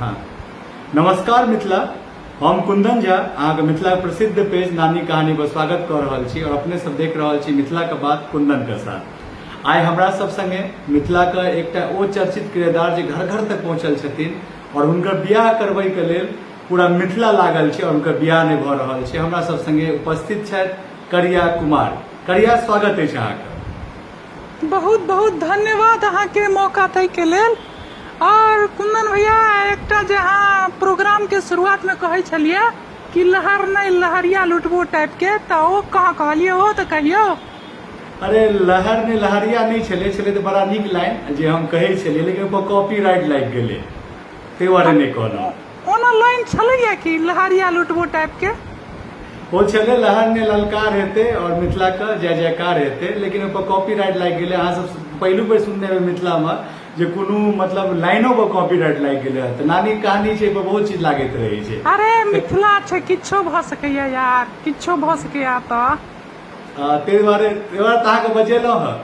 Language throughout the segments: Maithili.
हाँ नमस्कार मिथिला, हम कुंदन झा अहाँके मिथिला प्रसिद्ध पेज नानी कहानी पर स्वागत कर रहल छी और अपने सब देख रहल छी मिथिला के बात कुंदन के साथ। आइ हमरा सब संगे मिथिला के एकटा ओ चर्चित किरदार जे घर घर तक पहुंचल छथिन और हुनकर बियाह करबै के लेल पूरा मिथिला लागल छै और हुनकर बियाह नहीं भ रहल छै। हमरा सब संगे उपस्थित छथि करिया कुमार। करिया, स्वागत अछि अहाँके। बहुत बहुत धन्यवाद अहाँके मौका दै के लेल। और कुंदन भैया, एकटा जे अहाँ प्रोग्राम के शुरुआत में कहै छलिए कि लहर नहीं लहरिया लुटबो टाइप के, तो ओ कहाँ कहलिए हो तो कहियो। अरे लहर ने लहरिया नहीं छले छले तो बड़ा नीक लाइन जे हम कहै छलिए, लेकिन ओपर कॉपीराइट लागि गेलै तै दुआरे नहीं कहलहुँ। ओना लाइन छलैया कि लहरिया लुटबो टाइप के वो छले लहर ने ललकार हेते और मिथिला का जय जयकार हेते, लेकिन ओपर कॉपीराइट लागि गेलै। अहाँ सब पहिलु बेर सुनने हेबै मिथिला में जे कोनो मतलब लाइनो पर कॉपीराइट लागि गेलै। त नानी कहानी छै, पर बहुत चीज लागैत रहै छै। अरे मिथिला छै, किछो भ सकैया यार, किछो भ सकैया। त तै दुआरे अहाँके बजेलहुँ हँ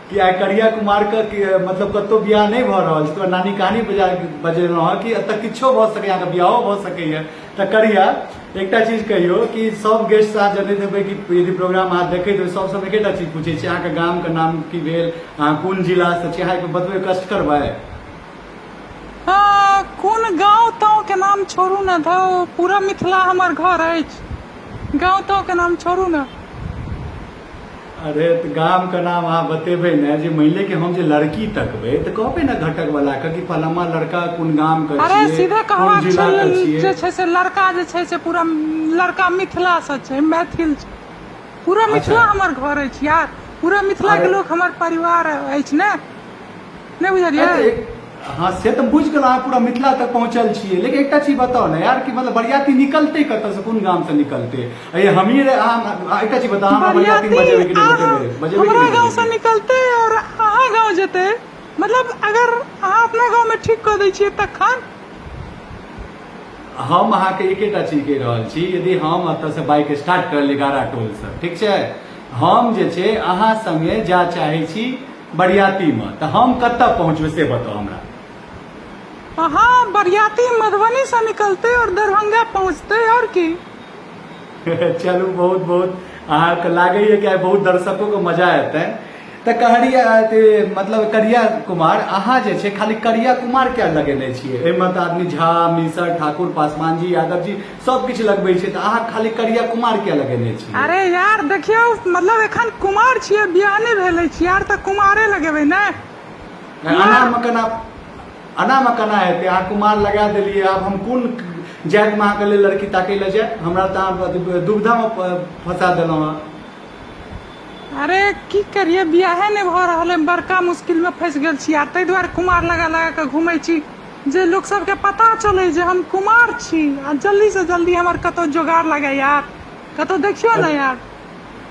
कि आइ करिया कुमार के मतलब कतौ बियाह नहीं भ रहल छै, तो नानी कहानी बजेलहुँ हँ कि एतऽ किछो भ सकैया, अहाँके बियाहो भ सकैया। त करिया एकटा चीज कहियो कि सब गेस्ट से जनैत हेबै कि यदि प्रोग्राम अहाँ देखैत हेबै सबसँ एकेटा चीज पूछै छै, अहाँके गाम के नाम की भेल, अहाँ कोन जिला से छी, अहाँ बतबै कष्ट करबै। कोन गाँव ताँव के नाम छोड़ू न धो, पूरा मिथिला हमर घर अछि। गाँव ताँव के नाम छोड़ू न। अरे तो गाम के नाम अहाँ बतेबै ने, जे मानि कि हम जे लड़की तकबै तऽ कहबै ने घटक वाला के कि फलामा लड़का कोन गाम के छियै, अरे सीधे कहबाक कोन जिला के छियै। जे छै से लड़का जे छै से पूरा लड़का मिथिला से छै, मैथिल छै। पूरा मिथिला हमर घर अछि यार, पूरा मिथिला के लोग हमर परिवार अछि ने, नहीं बुझलियै। हाँ से तो बुझ गेल, अहाँ पूरा मिथिला तक पहुंचल छियै, लेकिन एकटा चीज बताओ ना यार कि मतलब बरियाती निकलते कतऽ से, कोन गाम से निकलते। अरे हमही एकटा चीज बताओ, हमरा बरियाती बजेबै कि नहीं बजेबै हमरा गांव से निकलते और अहाँ गांव जेते, मतलब अगर अहाँ अपना गांव में ठीक कऽ दै छियै तखन। हम अहाँके एकेटा चीज कहि रहल छी, यदि हम एतऽ से बाइक स्टार्ट कर ली गारा टोल से, ठीक छै, हम जे छै अहाँ संगे जा चाहै छी बरियाती में, तऽ हम कतऽ पहुँचबै से बताओ हमरा। हाँ, बरियाती मधुबनी से निकलते और दरभंगा पहुंचते, और की। चलू बहुत बहुत अहाँके लागैए कि बहुत दर्शकों को मजा एतै। तऽ कहरिया मतलब करिया कुमार, अहाँ जे छै खाली करिया कुमार क्या लगेने छियै? एहिमे तऽ आदमी झा, मिसर, ठाकुर, पासवान जी, यादव जी सब किछु लगबै छै, तऽ अहाँ खाली करिया कुमार क्या लगेने छियै? अरे यार देखियो, मतलब एखन कुमार छियै, बियाह नहि भेलै छी यार, तऽ कुमारे लगेबै ने। अनामे केना हेतै? अहाँ कुमार लगा देलियै, आब हम कोन जाति में अहाँके लेल लड़की ताकै लए जाय? हमरा तऽ अहाँ दुविधा में फंसा देलहुँ हँ। अरे की करिए, बियाहे नहीं भ रहल है, बड़का मुश्किल में फंस गेल छी यार, ताहि दुआरे कुमार लगा लगा के घूमै छी, जे लोग सबके पता चले जे हम कुमार छी, आ जल्दी से जल्दी हमर कतौ जोगाड़ लगे यार, कतौ देखियो ना यार।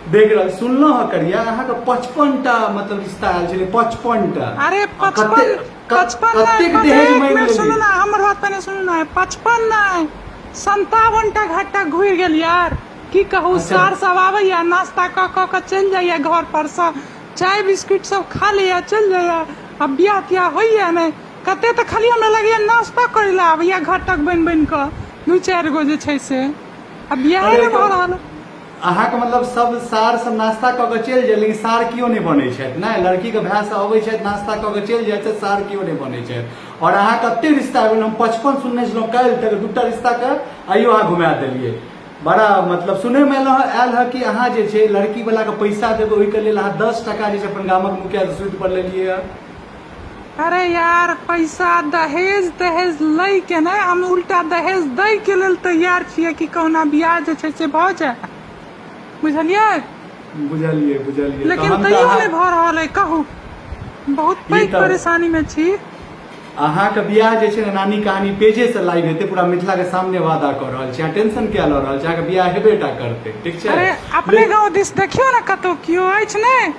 देख रहा सुनलो है करिया, अहाँके 55टा मतलब रिश्ता आयल छलै, 55टा। अरे 55 सुनू ना, हमर बात पहले सुनू ना, 55 नहीं 57टा घाटा घुर गेल यार। की कहू, सार सब आबैया, नाश्ता क चल जाइया, घर पर सब चाय बिस्कुट सब खा लिया, चल जाइया। अब बियाह तियाह होइया नहीं, कते तो खाली हमरा लगैया नाश्ता करे ला आबैया घटक बन के, 2-4 गो जे छै से। अब बियाह नहीं भ रहल। अहाँके मतलब सब सार सब नाश्ता कऽ के चलि जाय, लेकिन सार कियो नहि बनै छथि ने? लड़की के भाई सब अबै छथि, नाश्ता कऽ के चलि जाइ छथि, सार कियो नहि बनै छथि। और अहाँ कते रिश्ता भेल? हम 55 सुनने छलहुँ, काल्हि तक 2टा रिश्ता के आइयो अहाँ घुमा देलियै। बड़ा मतलब सुनै में आयल है कि अहाँ जे छै लड़की वाला के पैसा देबै, ओहिके लेल अहाँ 10 टका जे छै अपन गामक मुखिया से सूद पर लेलियै है। अरे यार पैसा दहेज तहेज लै के नहीं, हम उल्टा दहेज दै के लेल तैयार छियै कि कहुना बियाह जे छै से भऽ जाय, बुझलियै? बुझलियै। लेकिन तैयो नहीं भ रहल है, कहू बहुत पैघ परेशानी में छी। अहाँके बियाह जे छै नानी कहानी पेजे से लाइव हेतै, पूरा मिथिला के सामने वादा कर रहल छी, अहाँ टेंशन क्या लऽ रहल छी? अहाँके बियाह हेबेटा करतै, ठीक छै। अरे अपने गाँव दिस देखियो ना कतौ कियो अछि ने।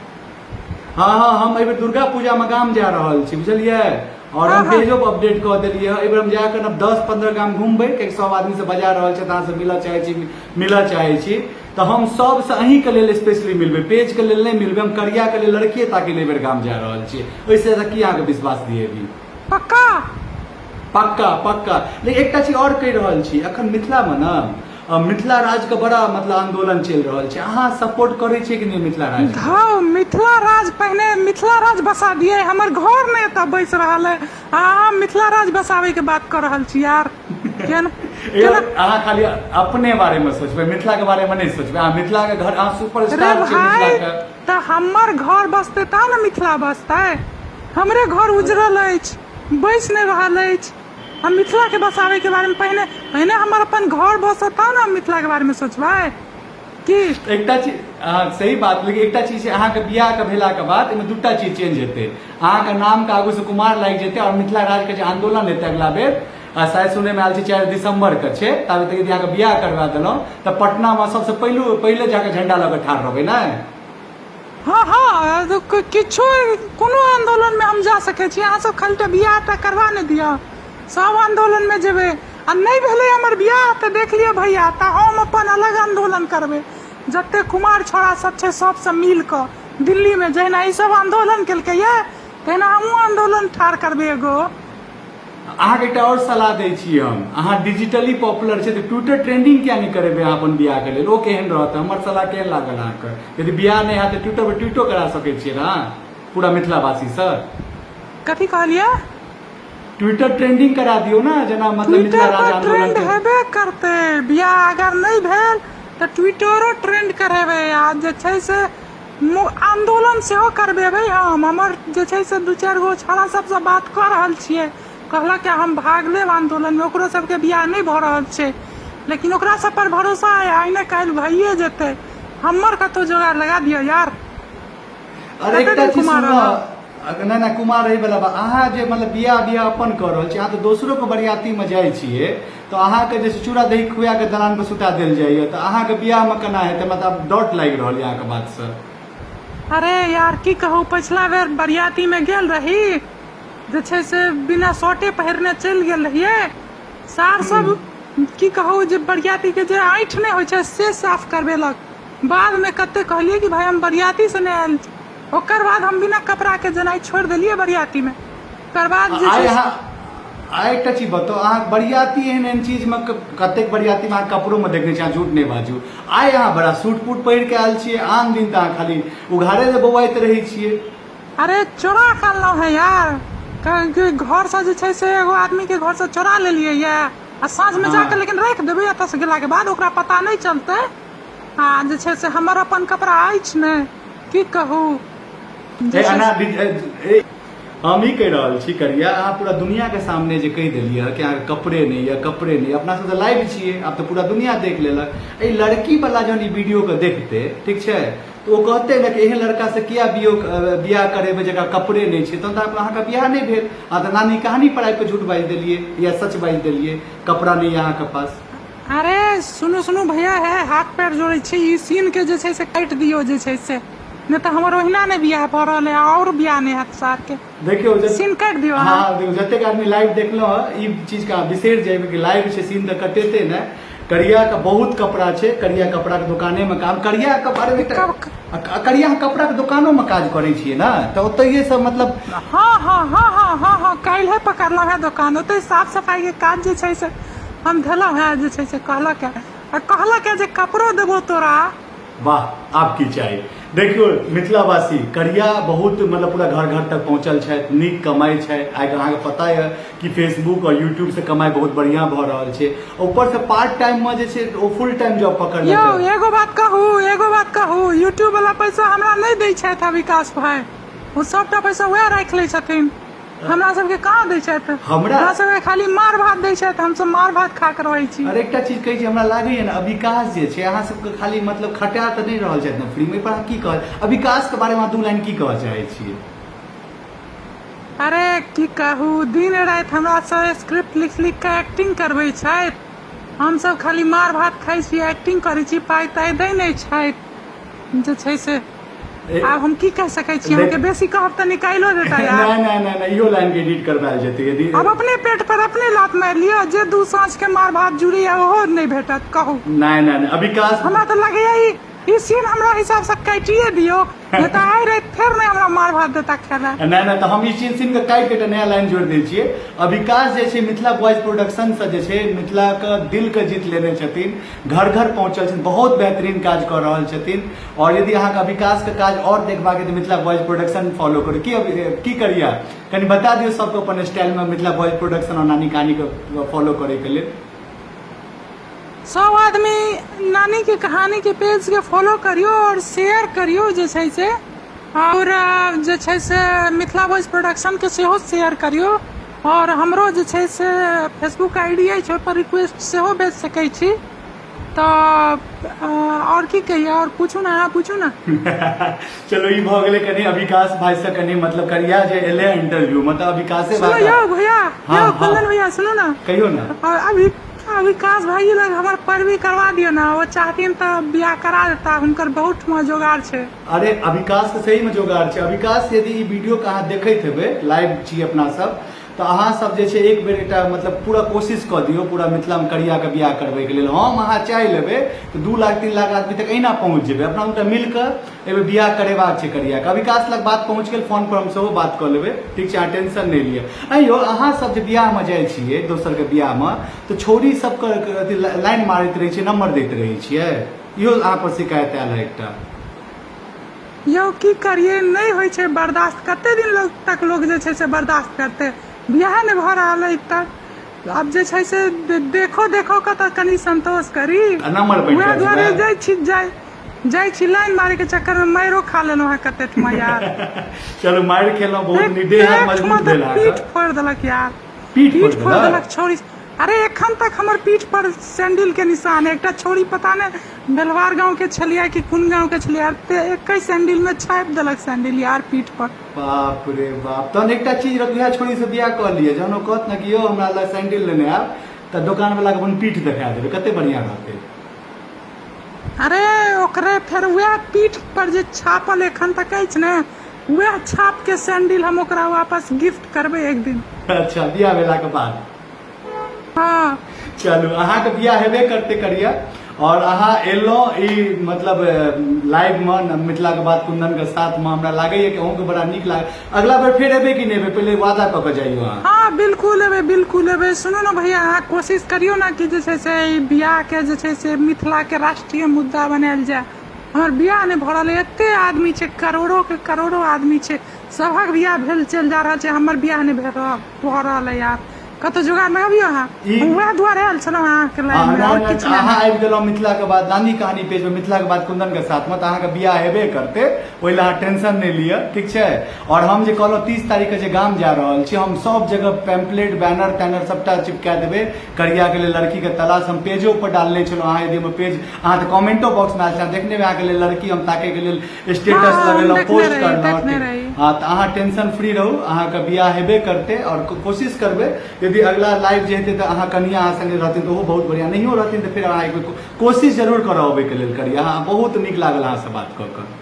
हाँ, हम एहि दुर्गा पूजा में गाम जा रहल छी, बुझलियै। और हम पेजो पर अपडेट कऽ देलियै है, एहि हम जाकर 10-15 गाम घूमबै, कियाकि सब आदमी से बजा रहल छै, अहाँ से मिलऽ चाहै छी, तो हम सब से अहीं के लेल स्पेशली मिलबै, पेज के लेल नहीं मिलबै। हम करिया के लेल लड़किए ताकि ले बेर गाम जा रहल छी, ओइसे की अहाँके विश्वास दिएबी? पक्का पक्का पक्का। लेकिन एकटा चीज और कहि रहल छी, अखन मिथिला में ना मिथिला राज के बड़ा मतलब आंदोलन चल रहल छै, अहाँ सपोर्ट करे छियै कि नहीं मिथिला राज? धाउ मिथिला राज, पहले मिथिला राज बसा दिए, हमर घर में एतऽ बैस रहल है, अहाँ मिथिला राज बसावे के बात कर रहल छी यार। अहाँ खाली अपने बारे में सोचबे, मिथिला के बारे में नहीं सोचबे। अहाँ मिथिला के घर, अहाँ सुपरस्टार छी मिथिला के। तो हमर घर बसते ता ना मिथिला बसते, हमरे घर उजरल अछि, बैस नहीं रहल अछि। हम मिथिला के बसावे के बारे में पहले हमर अपन घर बसता ना, मिथिला के बारे में सोचबै कि एकटा चीज सही बात। लेकिन एकटा चीज छै, अहाँ के बियाह के भेला के बाद एमे दूटा चीज चेंज हेतै। अहाँ के नाम के आगू से कुमार लागि जेतै और मिथिला राज के जे आंदोलन हेतै अगला बेर, शायद सुने में आयल छै 4 दिसंबर के छै, ताबे तक यदि अहाँ के बियाह करवा देलहुं तऽ पटना में सबसे पहिले जाके झंडा लऽ के ठाढ़ रहबै ने। हाँ हाँ, तो किछो कोनो आंदोलन में हम जा सके छी, अहाँ सब खाली तो बियाह टा करवा नहीं दिया, सब आंदोलन में जेबे। आ नहीं भेले हमर बियाह तो देख लियो भैया, तो हम अपन अलग आंदोलन करबे। जते कुमार छोड़ा सब छै सब से मिल क दिल्ली में जहिना ई सब आंदोलन केलकै ये, तहिना हमहूँ आंदोलन ठाड़ करबे एगो। अहाँ के एकटा और सलाह दै छी हम, अहाँ डिजिटली पॉपुलर छै तऽ ट्विटर ट्रेंडिंग किया नहीं करेबै अहाँ अपन बियाह के लेल? ओ केहन रहत? हमर सलाह केहन लागल अहाँके? यदि बियाह नहीं हैत तऽ ट्विटर पर ट्वीटो करा सकै छियै ना पूरा मिथिलावासी से। कथी कहलिए? ट्विटर ट्रेंडिंग करा दियो ना, जेना मतलब मिथिला ट्विटर राज पर आंदोलन ट्रेंड हेबे करते, बियाह अगर नहीं भेल तो ट्विटरो ट्रेंड करेबे। आ जे छै से आंदोलन सेहो करबेबै हम। हमर जे छै से 2-4 गो छौड़ा सबसे बात कर रहल छियै, कहलक कि हम भाग लेब आंदोलन में, ओकरो सबके बियाह नहीं भऽ रहल छै, लेकिन ओकरा सब पर भरोसा है, आइ ने काल्हि भइए जेतै। हमर कतौ जोगाड़ लगा दियो यार। अरे एकटा चीज सुनो, नहीं नहीं कुमार रही वाला बा, अहाँ जे मतलब बियाह अपन कर रहल छी, अहाँ तो दोसरो के बरियाती में जाइ छियै, तो अहाँ के जे चूड़ा दही खुआ के दलान पर सुता देल जाइए, तो अहाँ के बियाह में केना हेतै? मतलब डॉट लागि रहल अहाँ के बात से। अरे यार की कहूँ, पिछला बेर बरियाती में गेल रही, जे छै से बिना शर्टे पहिरने चलि गेल रहिए, सार सब की कहूँ जे बरियाती के जे ऐंठ नहीं होइ छै से साफ करबेलक। बाद में कते कहलिए कि भाई हम बरियाती से नहीं आयल, ओकर बाद हम बिना कपड़ा के जेनाइ छोड़ दिलिए बरियाती में। ओकर बाद जे छै आइ एकटा चीज बताओ, अहाँ बरियाती एहन चीज में कतेक बरियाती में अहाँ कपड़ों में देखने छी, अहाँ झूठ नहीं बाजू। आइ अहाँ बड़ा सूट बूट पहिर के आयल छियै, आन दिन तऽ अहाँ खाली उघारे जे बौआइत रहै छियै। अरे चोरा कर लो है यार, घर से जे छै से एगो आदमी के घर से चोरा लेलिए ये, आ साँझ में जाके लेकिन रख देबै एतऽ से गेला के बाद, ओकरा पता नहीं चलते। आ जे छै से हमर अपन कपड़ा अछि ने, की कहूँ। हम ही कह रहल छी करिया, अहाँ पूरा दुनिया के सामने जे कह दिलियै कि अहाँ कपड़े नहीं, या कपड़े नहीं, अपना सब लाइव छियै, आब तो पूरा दुनिया देख लेलक। ए लड़की वाला जहन ई वीडियो के देखते, ठीक छै, तो वो कहते ना कि एहन लड़का से किया बियाह करेबै जकरा कपड़े नहीं छै, तहन तऽ अहाँके बियाह नहीं भेल। अहाँ तऽ नानी कहानी पर आबि के झूठ बाजि देलियै या सच बाजि देलियै, कपड़ा नहीं अहाँ के पास। अरे सुनू भैया, है हाथ पैर जोड़े छी, ई सीन के जे छै से काटि दियो जे छै से, नहीं तो हमर ओहिना नहीं बियाह भऽ रहल है, और बियाह नहीं हैत सार के। देखियो सीन काटि दियो। हाँ देखियो, जतेक आदमी लाइव देखलो है, ई चीज का बिसरि जाइब कि लाइव छै, सीन तऽ कटेते ने। करिया का बहुत कपड़ा छै, करिया कपड़ा के दुकाने में काम, करिया के बारे में करिया कपड़ा के दुकानों में काज करे छियै ना, तो ओतैये सब मतलब। हाँ काल्हि पकड़लो है दुकान, ओतै साफ सफाई के काज जे छै से हम धेलो है, जे छै से कहलक है जे कपड़ो देबो तोरा। वाह, आपकी चाहिए। देखियो मिथिलावासी, करिया बहुत मतलब पूरा घर घर तक पहुंचल छै, नीक कमाई छै। आइ अहाँके पता है कि फेसबुक और यूट्यूब से कमाई बहुत बढ़िया भऽ रहल छै, ऊपर से पार्ट टाइम में जे छै ओ फुल टाइम जॉब पकड़ लेतै। एगो बात कहू, यूट्यूब वाला पैसा हमरा नहीं दै छथि विकास भाई, वो सबटा पैसा वएह राखि लै छथिन, हमरा सबके कहाँ दै छथि? हमरा सबके खाली मार भात दै छथि, हमसब मार भात खा के रहै छी। अरे एकटा चीज कहै छी, हमरा लागैए ने विकास जे छै अहाँ सबके खाली मतलब खटा तऽ नहीं रहल छथि ने फ्री में, पर अहाँ की कहब विकास के बारे में 2 लाइन की कहऽ चाहै छियै? अरे की कहू, दिन राति हमरा सब स्क्रिप्ट लिख के एक्टिंग करबै छथि, हमसब खाली मार भात खाइ छी, एक्टिंग करै छी, पाइ ताइ दै नहि छथि, जे छै से आब हम की कह सकै छी? हमके बेसी कहब तऽ निकालो देता यार। नहीं इहो लाइन के एडिट करबायल जेतै यदि। अब अपने पेट पर अपने लात मार लियो, जे 2 साँझ के मार भात जुड़ी है ओहो नहीं भेटत, कहू। नहीं विकास हमरा तऽ लगैया ई ई सीन हमरा हिसाब से काटिए दियो नहीं तो आए रहे फिर नहीं हमरा मार भात देता खेला नहीं तो हम ई सीन के काटि के नया लाइन जोड़ दै छियै। विकास जे छै मिथिला वॉइस प्रोडक्शन से जे छै मिथिला के दिल के जीत लेने छथिन, घर घर पहुंचल छथिन, बहुत बेहतरीन काज कर रहल छथिन। और यदि अहाँके विकास के काज और देखबाक है तो मिथिला वॉइस प्रोडक्शन फॉलो करू। की करिए कनि बता दियौ सबके अपन स्टाइल में मिथिला वॉइस प्रोडक्शन और नानी कहानी के फॉलो करे के लिए। सब आदमी नानी की कहानी के पेज के फॉलो करियो और शेयर करियो जे छै से, और जे छै से मिथिला वॉइस प्रोडक्शन के सेहो शेयर करियो। और हमरो जे छै से फेसबुक आईडी अछि, ओहि पर रिक्वेस्ट सेहो भेज सकै छी। तो और की कहिए, और पूछू ना, अहाँ पूछू ना। चलो ई भऽ गेलै कनि विकास भाई से कनि मतलब करिया जे एले इंटरव्यू मतलब विकासे सुनो यो भैया, यो कुंदन भैया सुनो ना, कहियो ना। और अभी विकास भाई लग हमार पैरवी करवा दियो ना, वो चाहतीन तो बियाह करा देता, हुनकर बहुत जोगाड़ छै। अरे विकास के सही में जोगाड़ छै। विकास यदि ई वीडियो के अहाँ देखैत हेबै, लाइव छी अपना सब, तो अहाँ सब जे छै एक बेर एकटा मतलब पूरा कोशिश कऽ दियौ पूरा मिथिला में करिया के बियाह करबै के लेल। हम अहाँ चाहि लेबै तो 2 लाख 3 लाख आदमी तक अहिना पहुंच जेबै। अपना उनटा मिल कऽ एबे बियाह करेबाक छै करिया के। विकास लग बात पहुंच गेल, फोन पर हम सेहो बात कऽ लेबै, ठीक छै, अहाँ टेंशन नहि लिअ। अइयो अहाँ सब जे बियाह में जाइ छियै दोसर के बियाह में, तो छोरी सबके लाइन मारैत रहै छियै, नंबर दैत रहै छियै, इहो अहाँ पर शिकायत आयल है एकटा। यो की करिए, नहीं होय छै बर्दाश्त, कते दिन तक लोग जे छै से बर्दाश्त करते, बियाह नहीं भऽ रहल है तक। अब जे छै से देखो के तो कनी संतोष करी। नंबर बैठ वएह दुआरे जाइ छी लाइन मारे के चक्कर में माइरो खा लेलहुं है कते ठमा यार। चलो माइर खेलहुं, बहुत निदेह मजबूत भेल अहाँके। पीठ फोड़ देलक यार, पीठ फोड़ देलक छोरी। अरे एखन तक हमर पीठ पर सैंडल के निशान है। एकटा छोरी पता नहीं बेलवार गांव के छलिया कि कोन गांव के छलिया, एक सैंडल में छापि देलक सैंडल यार पीठ पर। बाप रे बाप। तहन एकटा चीज रखिया, छोरी से बियाह कऽ लिये, जहन ओ कहत ना कि यो हमरा लग सैंडल लेने आब, तऽ दुकान वाला के अपन पीठ देखा देबै, कते बढ़िया रहतै। अरे ओकरे फिर वह पीठ पर जे छापल एखन तक अछि ने, वह छाप के सैंडल हम ओकरा वापस गिफ्ट करबै एक दिन। अच्छा, बियाह भेला के बाद। हाँ चलू अहाँके बियाह हेबे करते करिया। और अहाँ एलहुँ ई मतलब लाइव में मिथिला के बात कुंदन के साथ में, हमरा लागैए कि अहूँके बड़ा नीक लागे। अगला बेर फिर एबे कि नहीं एबे, पहले वादा कऽ के जाइयो अहाँ। हाँ बिल्कुल एबे, बिल्कुल एबे। सुनो ना भैया, अहाँ कोशिश करियो ना कि जे छै से ई बियाह के जे छै से मिथिला के राष्ट्रीय मुद्दा बनायल जाए। हमर बियाह नहीं भऽ रहल है, एते आदमी छै, करोड़ों के करोड़ों आदमी छै, सबक बियाह भेल चल जा रहल छै, हमर बियाह नहीं भऽ रहल है यार। कतो जुगाड़ लगाबियो अहाँ, वएह दुआरे आयल छलहुँ अहाँके लाइन में, और किछु अहाँ आबि गेलहुँ मिथिला के बाद नानी कहानी पेज में, मिथिला के बाद कुंदन के साथ में, तो अहाँके बियाह हेबे करते, ओहि लए अहाँ टेंशन नहीं लिअ, ठीक छै। और हम जे कहलहुँ 30 तारीख के जे गाम जा रहल छी, हम सब जगह पैम्पलेट बैनर तैनर सबटा चिपका देबै करिया के लिए लड़की के तलाश। हम पेजो पर डालने छलहुँ, अहाँ यदि पेज अहाँ तऽ कमेंटो बॉक्स में आयल देखने में, अहाँके लेल लड़की हम ताके के लेल स्टेटस लगेलहुँ, पोस्ट करलहुँ। हाँ तऽ अहाँ टेंशन फ्री रहू, अहाँके बियाह हेबे करते। और कोशिश करबै यदि अगला लाइव जे हेतै तऽ अहाँ कनिया अहाँ संगे रहथिन तऽ ओहो बहुत बढ़िया, नहियो रहथिन तऽ फिर अहाँ एक बेर कोशिश जरूर करब अबै के लेल करिया। अहाँ बहुत नीक लागल अहाँ से बात कऽ कऽ।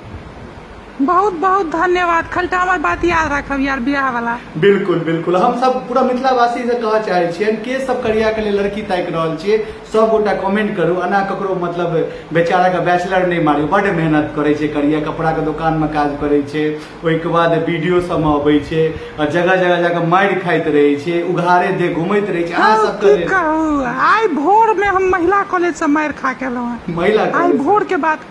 बहुत बहुत धन्यवाद। खलटा हमर बात याद रखब यार, बियाह वाला। बिल्कुल बिल्कुल, हम सब पूरा मिथिलावासी से कहऽ चाहे छियनि के सब करिया के लेल लड़की ताकि रहल छियै, सब गोटा कमेंट करू। एना ककरो मतलब बेचारा के बैचलर नहीं मारियो, बड मेहनत करे छै करिया, कपड़ा के दुकान में काज करे छै, ओहिके बाद वीडियो सब में अबै छै, और जगह जगह जाके मारि खाइत रहे छै, उघारे दे घुमैत रहे छै। अहाँ सब की कहू, आइ भोर में हम महिला कॉलेज से मारि खा के एलहुँ हैं। महिला आइ भोर के बात,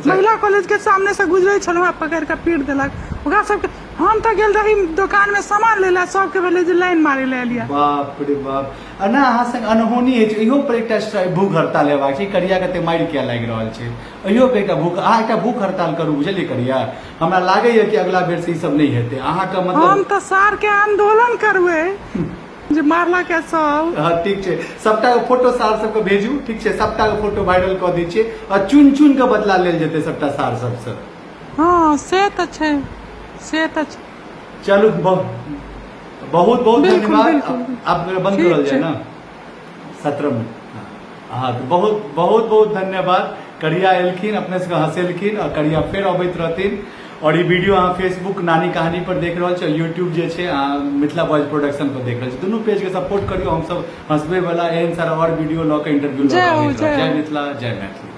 महिला कॉलेज के सामने से गुजरे छलहुँ, पकड़ के पीट देलक ओकरा सबके। हम तो गेल रही दुकान में सामान ले ला, सबके भेलै जे लाइन मारे ले लिया। बाप रे बाप। ना अहाँ संग अनहोनी है, इहो पर एकटा भूख हड़ताल हेबाक छै। करिया कते मारि किया लागि रहल छै, इहो पे एकटा भूख, अहाँ एकटा भूख हड़ताल करू, बुझलियै करिया। हमरा लागैए कि अगला बेर से ई सब नहीं हेतै। अहाँके मतलब हम तो सार के आंदोलन करबै जे मारला के सब। हाँ ठीक छै, सबटा के फोटो सार सबके भेजू, ठीक छै, सबटा के फोटो वायरल कऽ दै छियै, और चुन चुन के बदला लेल जेतै सबटा सार सबसँ। हाँ से तो छै, से तो छै। चलू बहुत बहुत धन्यवाद। अब बंद करल जाए ना 17 मिनट। हाँ तो बहुत बहुत धन्यवाद। करिया एलखिन, अपने सबके हंसेलखिन, और करिया फेर अबैत रहथिन। और ये वीडियो अहाँ फेसबुक नानी कहानी पर देख रहल छी, यूट्यूब जे छै अहाँ मिथिला वॉइस प्रोडक्शन पर देख रहल छी। दुनू पेज के सपोर्ट करियो, हम सब हंसबे वाला एहन सारा और वीडियो लऽ के इंटरव्यू लऽ के। जय मिथिला, जय मैथिली।